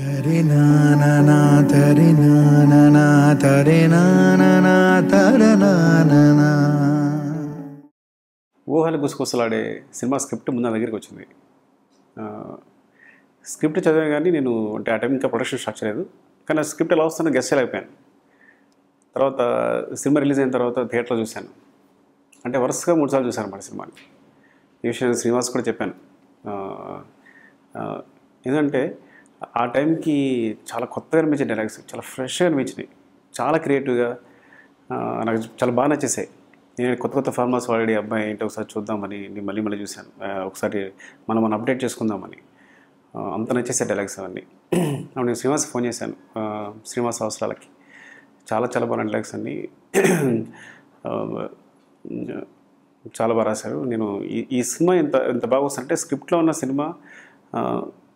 తరే నానా తరే నానా తరే నానా తరే నానా. ఊహలు గుసగుసలాడే సినిమా స్క్రిప్ట్ ముందు నా దగ్గరికి వచ్చింది. స్క్రిప్ట్ చదివాను కానీ నేను అంటే ఆ టైం ఇంకా ప్రొడక్షన్ స్టార్ట్ చేయలేదు. కానీ ఆ స్క్రిప్ట్ ఎలా వస్తుందో గెస్ చేయలేకపోయాను. తర్వాత సినిమా రిలీజ్ అయిన తర్వాత థియేటర్లో చూశాను. అంటే వరుసగా 3 సార్లు చూశాను అన్నమాట సినిమాని. ఈ విషయం శ్రీనివాస్ కూడా చెప్పాను. ఎందుకంటే ఆ టైంకి చాలా కొత్తగా అనిపించే డైలాగ్స్, చాలా ఫ్రెష్గా అనిపించినాయి, చాలా క్రియేటివ్గా, నాకు చాలా బాగా నచ్చేసాయి. నేను కొత్త ఫార్మాస్ వాడి అబ్బాయి ఏంటో ఒకసారి చూద్దామని నేను మళ్ళీ చూశాను. ఒకసారి మనం అప్డేట్ చేసుకుందామని అంత నచ్చేసే డైలాగ్స్ అవన్నీ. అప్పుడు నేను శ్రీనివాస్ ఫోన్ చేశాను, శ్రీనివాస్ అవసరాలకి. చాలా బాగా డైలాగ్స్ అన్నీ చాలా బాగా రాశారు. నేను ఈ సినిమా ఎంత బాగా వస్తుందంటే స్క్రిప్ట్లో ఉన్న సినిమా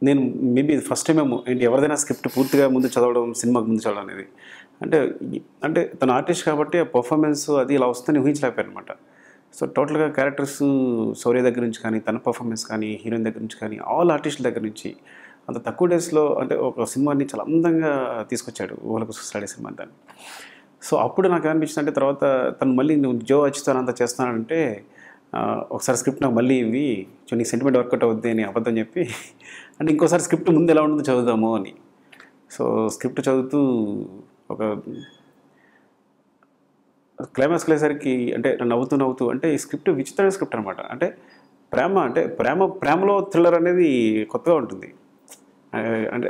నేను మేబీ ఫస్ట్ టైం ఏమో ఏంటి ఎవరిదైనా స్క్రిప్ట్ పూర్తిగా ముందు చదవడం, సినిమాకి ముందు చదవడం అనేది అంటే తన ఆర్టిస్ట్ కాబట్టి ఆ పర్ఫార్మెన్స్ అది ఇలా వస్తుందని ఊహించలేకపోయాను అనమాట. సో టోటల్గా క్యారెక్టర్స్ శౌర్య దగ్గర నుంచి కానీ, తన పర్ఫార్మెన్స్ కానీ, హీరోయిన్ దగ్గర నుంచి కానీ, ఆల్ ఆర్టిస్టుల దగ్గర నుంచి అంత తక్కువ డేస్లో అంటే ఒక సినిమాని చాలా అందంగా తీసుకొచ్చాడు ఊహలు గుసగుసలాడే సినిమా దాన్ని. సో అప్పుడు నాకు అనిపించింది అంటే తర్వాత తను మళ్ళీ నువ్వు జో అచ్యుతానంత చేస్తానంటే ఒకసారి స్క్రిప్ట్ నాకు మళ్ళీ ఇవి నీకు సెంటిమెంట్ వర్కౌట్ అవుద్ది అని అబద్ధం చెప్పి అంటే ఇంకోసారి స్క్రిప్ట్ ముందు ఎలా ఉంటుందో చదువుదాము అని. సో స్క్రిప్ట్ చదువుతూ ఒక క్లైమాక్స్కి వెళ్ళేసరికి అంటే నవ్వుతూ అంటే ఈ స్క్రిప్ట్ విచిత్రమైన స్క్రిప్ట్ అనమాట. అంటే ప్రేమలో థ్రిల్లర్ అనేది కొత్తగా ఉంటుంది.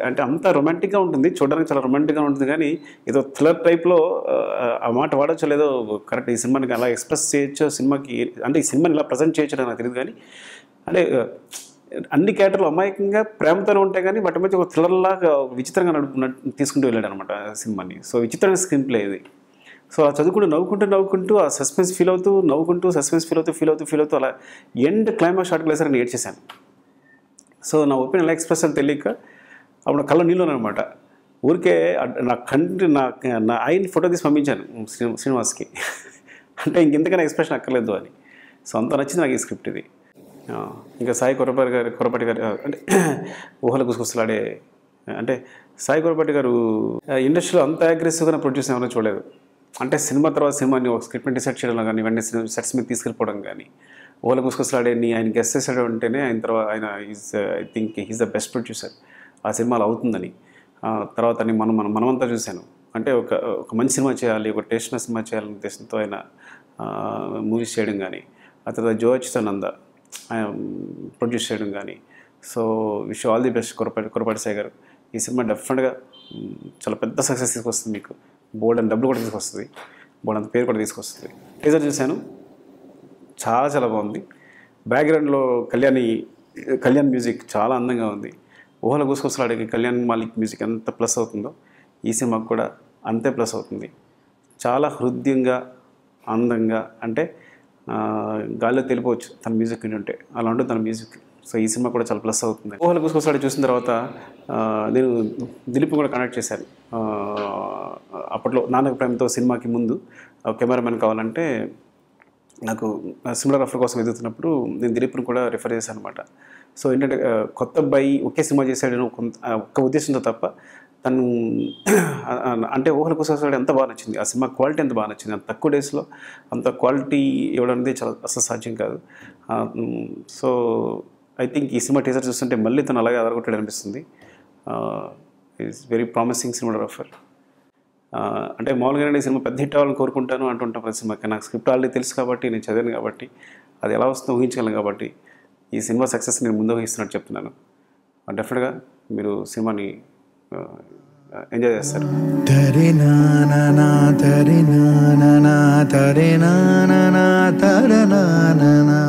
అంటే అంత రొమాంటిక్గా ఉంటుంది, చూడడానికి చాలా రొమాంటిక్గా ఉంటుంది. కానీ ఏదో థ్రిల్లర్ టైప్లో ఆ మాట వాడచ్చో లేదో కరెక్ట్ ఈ సినిమాకి అలా ఎక్స్ప్రెస్ చేయొచ్చో సినిమాకి, అంటే ఈ సినిమాని ఇలా ప్రజెంట్ చేయొచ్చు నాకు తెలియదు. కానీ అంటే అన్ని క్యారెక్టర్లు అమాయకంగా ప్రేమతోనే ఉంటాయి కానీ వాటి మధ్య ఒక థ్రిల్లర్లాగా విచిత్రంగా తీసుకుంటూ వెళ్ళాడు అనమాట సినిమాని. సో విచిత్రమైన స్క్రీన్ ప్లే ఇది. సో ఆ చదువుకుంటూ నవ్వుకుంటూ ఆ సస్పెన్స్ ఫీల్ అవుతూ సస్పెన్స్ ఫీల్ అవుతూ అలా ఎండ్ క్లైమాక్స్ షాట్కి వెళ్ళేసరికి నేను ఏడ్చేశాను. సో నా ఒపీనియన్ ఎలా ఎక్స్ప్రెస్ అని తెలియక అప్పుడు కళ్ళ నీళ్ళు అనమాట. ఊరికే నా ఆయన ఫోటో తీసి పంపించాను శ్రీనివాస్కి. అంటే ఇంకెంతకైనా ఎక్స్ప్రెషన్ అక్కర్లేదు అని. సో అంత నచ్చింది నాకు ఈ స్క్రిప్ట్ ఇది. ఇంకా సాయి కొరపాటి గారు అంటే ఊహలు గుసగుసలాడే అంటే సాయి కొరపాటి గారు ఇండస్ట్రీలో అంత అగ్రెసివ్గా ప్రొడ్యూస్ ఎవరైనా చూడలేదు. అంటే సినిమా తర్వాత సినిమాని ఒక స్క్రిప్ట్ని డిసైడ్ చేయడం కానీ, వెంటనే సెట్స్ మీద తీసుకెళ్ళిపోవడం కానీ, ఊహలు గుసగుసలాడేని ఆయన గెస్ట్ చేసాడు అంటేనే ఆయన I think he's the best producer ఆ సినిమాలో అవుతుందని. తర్వాత మనమంతా చూశాను. అంటే ఒక మంచి సినిమా చేయాలి, ఒక టేస్ట్న సినిమా చేయాలనే ఉద్దేశంతో ఆయన మూవీస్ చేయడం కానీ, ఆ తర్వాత జో అచ్యుతానంద ప్రొడ్యూస్ చేయడం కానీ. So wish all the best Korapati Sai గారు. ఈ సినిమా డెఫినెట్గా చాలా పెద్ద సక్సెస్ తీసుకొస్తుంది, మీకు బోల్డ్ అండ్ డబ్బులు కూడా తీసుకొస్తుంది, బోల్డ్ అంత పేరు కూడా తీసుకొస్తుంది. టీజర్ చూశాను, చాలా బాగుంది. బ్యాక్గ్రౌండ్లో కళ్యాణ్ మ్యూజిక్ చాలా అందంగా ఉంది. ఊహల గుసగుసలాడే కళ్యాణ్ మాలిక్ మ్యూజిక్ ఎంత ప్లస్ అవుతుందో ఈ సినిమాకు కూడా అంతే ప్లస్ అవుతుంది. చాలా హృదయంగా, అందంగా, అంటే గాల్లో తెలిపోవచ్చు తన మ్యూజిక్ వింటుంటే, అలా ఉంటుంది తన మ్యూజిక్. సో ఈ సినిమా కూడా చాలా ప్లస్ అవుతుంది. ఊహల గుసగుసలాడే చూసిన తర్వాత నేను దిలీప్ కూడా కనెక్ట్ చేశాను. అప్పట్లో నాన్నకు ప్రేమతో సినిమాకి ముందు కెమెరామెన్ కావాలంటే నాకు సినిమాగ్రాఫర్ కోసం ఎదుగుతున్నప్పుడు నేను దిలీప్ని కూడా రిఫర్ చేశాను అనమాట. సో ఏంటంటే కొత్త అబ్బాయి ఒకే సినిమా చేశాడని ఒక్క ఉద్దేశంతో తప్ప తను అంటే ఊహల గుసగుసలాడే ఎంత బాగా నచ్చింది, ఆ సినిమా క్వాలిటీ ఎంత బాగా నచ్చింది. అంత తక్కువ డేస్లో అంత క్వాలిటీ ఇవ్వడం అనేది చాలా అసలు సాధ్యం కాదు. సో ఐ థింక్ ఈ సినిమా టీజర్ చూస్తుంటే మళ్ళీ తను అలాగే అదరగొట్టాడు అనిపిస్తుంది. Is very promising cinematographer. అంటే మామూలుగానే సినిమా పెద్ద హిట్ అవ్వాలని కోరుకుంటాను అంటుంటాను ప్రతి సినిమాకి. నాకు స్క్రిప్ట్ ఆల్రెడీ తెలుసు కాబట్టి, నేను చదివాను కాబట్టి, అది ఎలా వస్తుందో ఊహించగలను కాబట్టి ఈ సినిమా సక్సెస్ నేను ముందు ఊహిస్తున్నట్టు చెప్తున్నాను. డెఫినెట్గా మీరు సినిమాని ఎంజాయ్ చేస్తారు. తరే నానా తరే నానా తరే నానా తరే నానా.